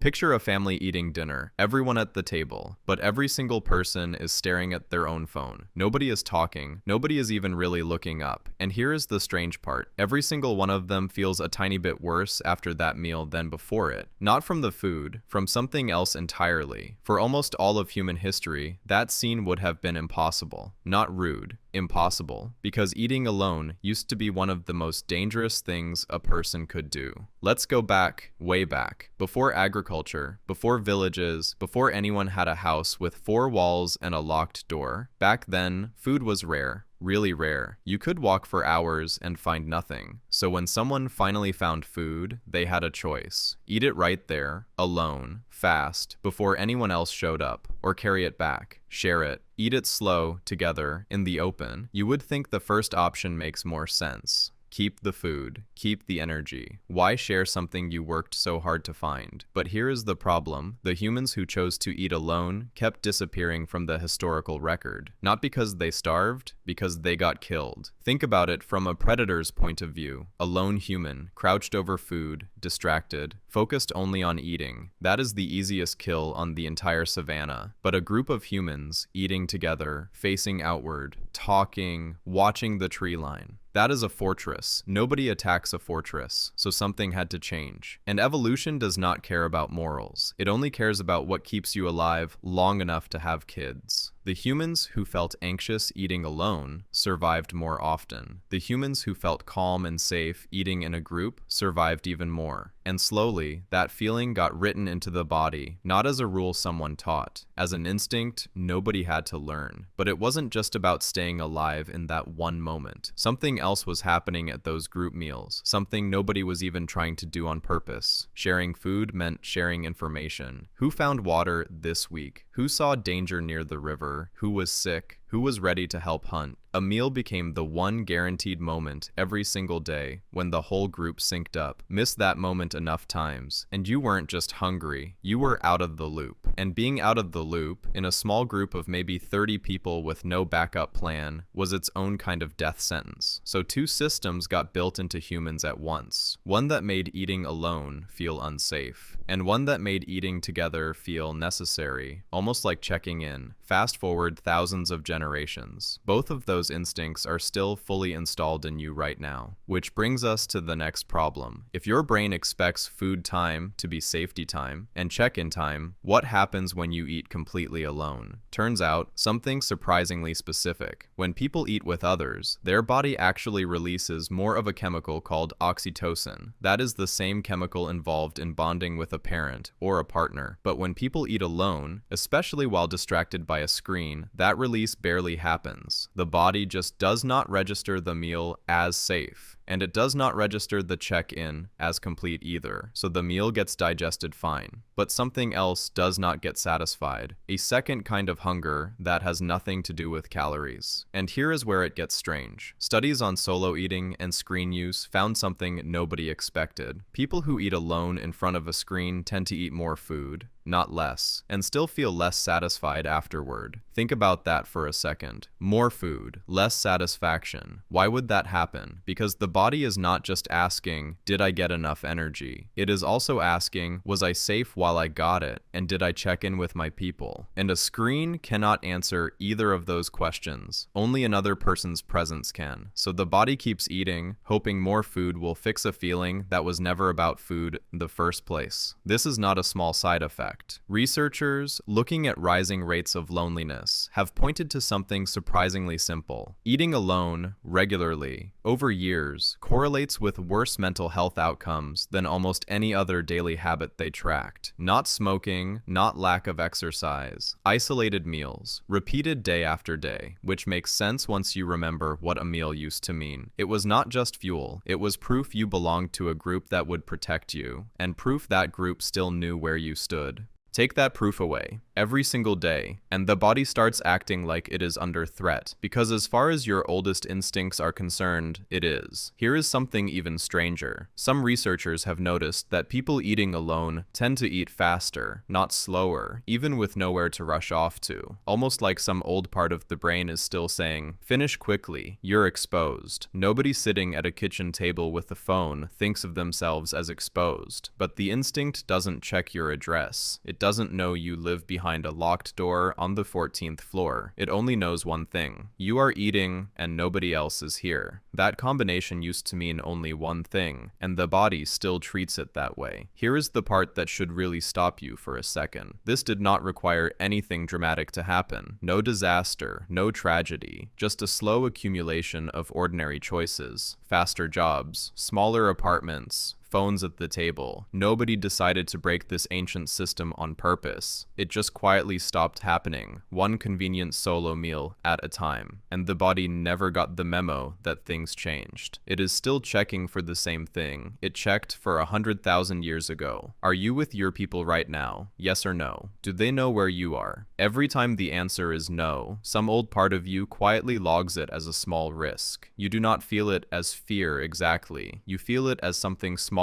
Picture a family eating dinner, everyone at the table, but every single person is staring at their own phone. Nobody is talking, nobody is even really looking up. And here is the strange part. Every single one of them feels a tiny bit worse after that meal than before it. Not from the food, from something else entirely. For almost all of human history, that scene would have been impossible. Not rude, impossible, because eating alone used to be one of the most dangerous things a person could do. Let's go back, way back, before agriculture, before villages, before anyone had a house with 4 walls and a locked door. Back then, food was rare. Really rare. You could walk for hours and find nothing. So when someone finally found food, they had a choice. Eat it right there, alone, fast, before anyone else showed up, or carry it back. Share it. Eat it slow, together, in the open. You would think the first option makes more sense. Keep the food. Keep the energy. Why share something you worked so hard to find? But here is the problem. The humans who chose to eat alone kept disappearing from the historical record. Not because they starved, because they got killed. Think about it from a predator's point of view. A lone human, crouched over food, distracted, focused only on eating. That is the easiest kill on the entire savannah. But a group of humans, eating together, facing outward, talking, watching the tree line. That is a fortress. Nobody attacks a fortress, so something had to change. And evolution does not care about morals. It only cares about what keeps you alive long enough to have kids. The humans who felt anxious eating alone survived more often. The humans who felt calm and safe eating in a group survived even more. And slowly, that feeling got written into the body, not as a rule someone taught, as an instinct nobody had to learn. But it wasn't just about staying alive in that one moment. Something else was happening at those group meals, something nobody was even trying to do on purpose. Sharing food meant sharing information. Who found water this week? Who saw danger near the river? Who was sick? Who was ready to help hunt? A meal became the one guaranteed moment every single day when the whole group synced up. Miss that moment enough times, and you weren't just hungry, you were out of the loop. And being out of the loop, in a small group of maybe 30 people with no backup plan, was its own kind of death sentence. So 2 systems got built into humans at once. One that made eating alone feel unsafe, and one that made eating together feel necessary, almost like checking in. Fast forward thousands of generations. Both of those instincts are still fully installed in you right now. Which brings us to the next problem. If your brain expects food time to be safety time and check-in time, what happens when you eat completely alone? Turns out, something surprisingly specific. When people eat with others, their body actually releases more of a chemical called oxytocin. That is the same chemical involved in bonding with a parent or a partner. But when people eat alone, especially while distracted by a screen, that release barely happens. The body just does not register the meal as safe. And it does not register the check-in as complete either, so the meal gets digested fine. But something else does not get satisfied, a second kind of hunger that has nothing to do with calories. And here is where it gets strange. Studies on solo eating and screen use found something nobody expected. People who eat alone in front of a screen tend to eat more food, not less, and still feel less satisfied afterward. Think about that for a second. More food, less satisfaction. Why would that happen? Because the body is not just asking, did I get enough energy? It is also asking, was I safe while I got it? And did I check in with my people? And a screen cannot answer either of those questions. Only another person's presence can. So the body keeps eating, hoping more food will fix a feeling that was never about food in the first place. This is not a small side effect. Researchers, looking at rising rates of loneliness, have pointed to something surprisingly simple. Eating alone, regularly, over years, correlates with worse mental health outcomes than almost any other daily habit they tracked. Not smoking, not lack of exercise, isolated meals, repeated day after day, which makes sense once you remember what a meal used to mean. It was not just fuel, it was proof you belonged to a group that would protect you, and proof that group still knew where you stood. Take that proof away, every single day, and the body starts acting like it is under threat, because as far as your oldest instincts are concerned, it is. Here is something even stranger. Some researchers have noticed that people eating alone tend to eat faster, not slower, even with nowhere to rush off to. Almost like some old part of the brain is still saying, finish quickly, you're exposed. Nobody sitting at a kitchen table with a phone thinks of themselves as exposed, but the instinct doesn't check your address. It doesn't know you live behind a locked door on the 14th floor. It only knows one thing. You are eating and nobody else is here. That combination used to mean only one thing, and the body still treats it that way. Here is the part that should really stop you for a second. This did not require anything dramatic to happen. No disaster, no tragedy, just a slow accumulation of ordinary choices. Faster jobs, smaller apartments, phones at the table. Nobody decided to break this ancient system on purpose. It just quietly stopped happening, one convenient solo meal at a time. And the body never got the memo that things changed. It is still checking for the same thing it checked for 100,000 years ago. Are you with your people right now? Yes or no? Do they know where you are? Every time the answer is no, some old part of you quietly logs it as a small risk. You do not feel it as fear exactly. You feel it as something smaller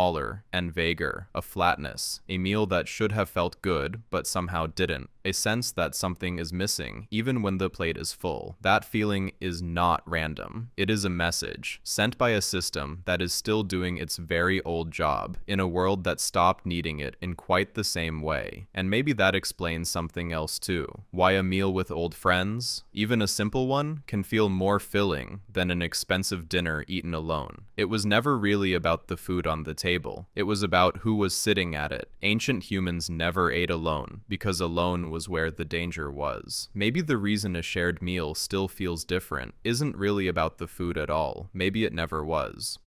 and vaguer, a flatness, a meal that should have felt good but somehow didn't, a sense that something is missing even when the plate is full. That feeling is not random. It is a message sent by a system that is still doing its very old job in a world that stopped needing it in quite the same way. And maybe that explains something else too. Why a meal with old friends, even a simple one, can feel more filling than an expensive dinner eaten alone. It was never really about the food on the table. It was about who was sitting at it. Ancient humans never ate alone because alone was where the danger was. Maybe the reason a shared meal still feels different isn't really about the food at all. Maybe it never was.